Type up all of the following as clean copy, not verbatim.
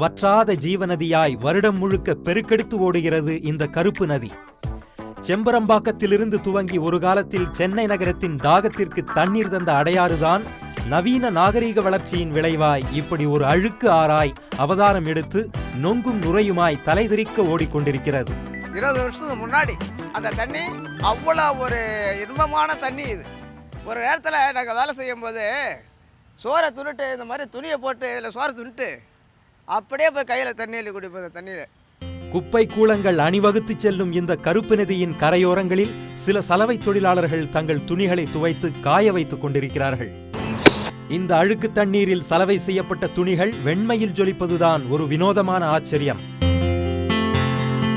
வற்றாத ஜீவநதியாய் வருடம் முழுக்க பெருக்கெடுத்து ஓடுகிறது இந்த கருப்பு நதி. செம்பரம்பாக்கத்திலிருந்து துவங்கி ஒரு காலத்தில் சென்னை நகரத்தின் தாகத்திற்கு தண்ணீர் தந்த அடையாறுதான் நவீன நாகரீக வளர்ச்சியின் விளைவாய் இப்படி ஒரு அழுக்கு ஆறாய் அவதாரம் எடுத்து நொங்கும் நுரையுமாய் தலைதெறிக்க ஓடிக்கொண்டிருக்கிறது. 20 வருஷத்துக்கு முன்னாடி அந்த தண்ணி அவ்வளோ ஒரு இன்பமான தண்ணி. இது ஒரு நேரத்தில் நாங்கள் வேலை செய்யும் போது சோறை துணிட்டு இந்த மாதிரி துணியை போட்டு இதில் சோறை துணிட்டு அப்படியே போய் கையில் தண்ணியில் குடிப்போம். இந்த தண்ணியில் குப்பை கூளங்கள் அணிவகுத்து செல்லும் இந்த கருப்பு நதியின் கரையோரங்களில் சில சலவை தொழிலாளர்கள் தங்கள் துணிகளை துவைத்து காய வைத்துக் கொண்டிருக்கிறார்கள். இந்த அழுக்கு தண்ணீரில் சலவை செய்யப்பட்ட துணிகள் வெண்மையில் ஜொலிப்பதுதான் ஒரு வினோதமான ஆச்சரியம்.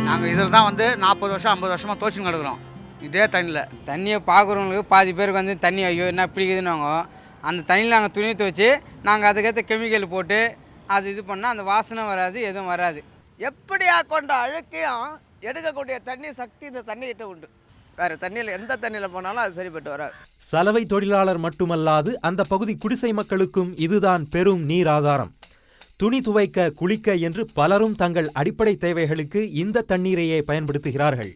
நாங்கள் இதில் தான் 40 வருஷம் 50 வருஷமாக தோச்சுன்னு கிடக்குறோம். இதே தண்ணியை பார்க்குறவங்களுக்கு பாதி பேருக்கு தண்ணி ஐயோ என்ன பிடிக்குதுன்னாங்க. அந்த தண்ணியில் நாங்கள் துணி துவைச்சி நாங்கள் அதுக்கேற்ற கெமிக்கல் போட்டு அது இது பண்ணால் அந்த வாசனை வராது, எதுவும் வராது. எப்படியா கொண்ட அழுக்கையும் எடுக்கக்கூடிய தண்ணி சக்தி இந்த தண்ணிக்கிட்ட உண்டு. வேறு தண்ணியில் எந்த தண்ணியில் போனாலும் அது சரிப்பட்டு வராது. சலவை தொழிலாளர் மட்டுமல்லாது அந்த பகுதி குடிசை மக்களுக்கும் இதுதான் பெரும் நீர் ஆதாரம். துணி துவைக்க, குளிக்க என்று பலரும் தங்கள் அடிப்படை தேவைகளுக்கு இந்த தண்ணீரையே பயன்படுத்துகிறார்கள்.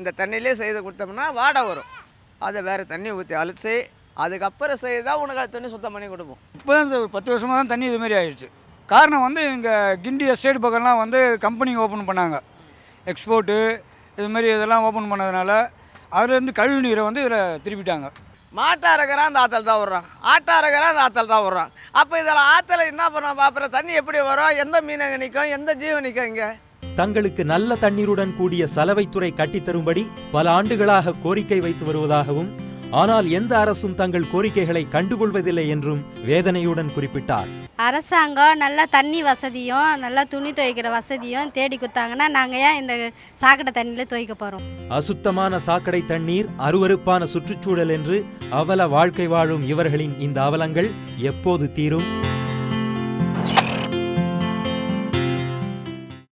இந்த தண்ணியிலே செய்து கொடுத்தோம்னா வாடை வரும். அதை வேறு தண்ணி ஊற்றி அழிச்சு அதுக்கப்புறம் செய்தால் உனக்கு துணி சுத்தம் பண்ணி கொடுப்போம். இப்போ தான் 10 வருஷமாக தான் தண்ணி இதுமாரி ஆயிடுச்சு. காரணம் இங்கே கிண்டி எஸ்டேட் பக்கம்லாம் கம்பெனி ஓப்பன் பண்ணாங்க. எக்ஸ்போர்ட்டு இதுமாரி இதெல்லாம் ஓப்பன் பண்ணதுனால அதுலேருந்து கழிவு நீரை இதில் திருப்பிட்டாங்க. மாட்டாரகராக அந்த ஆற்றல் தான் விட்றான், ஆட்டாரகராக அந்த ஆற்றல் தான் விட்றான். அப்போ இதில் ஆற்றலை என்ன பண்ணோம் பார்க்குற தண்ணி எப்படி வரும், எந்த மீனங்க நிற்கும், எந்த ஜீவன் நிற்கும். இங்கே தங்களுக்கு நல்ல தண்ணீருடன் கூடிய சலவைத்துறை கட்டித்தரும்படி பல ஆண்டுகளாக கோரிக்கை வைத்து வருவதாகவும், ஆனால் எந்த அரசும் தங்கள் கோரிக்கைகளை கண்டுகொள்வதில்லை என்றும் வேதனையுடன் குறிப்பிட்டார். அரசாங்கம் நல்ல தண்ணி வசதியும் நல்ல துணி துவைக்கிற வசதியும் தேடி கொடுத்தாங்கன்னா நாங்கள் ஏன் இந்த சாக்கடை தண்ணியில் துவைக்க போகிறோம்? அசுத்தமான சாக்கடை தண்ணீர், அருவருப்பான சுற்றுச்சூழல் என்று அவல வாழ்க்கை வாழும் இவர்களின் இந்த அவலங்கள் எப்போது தீரும்?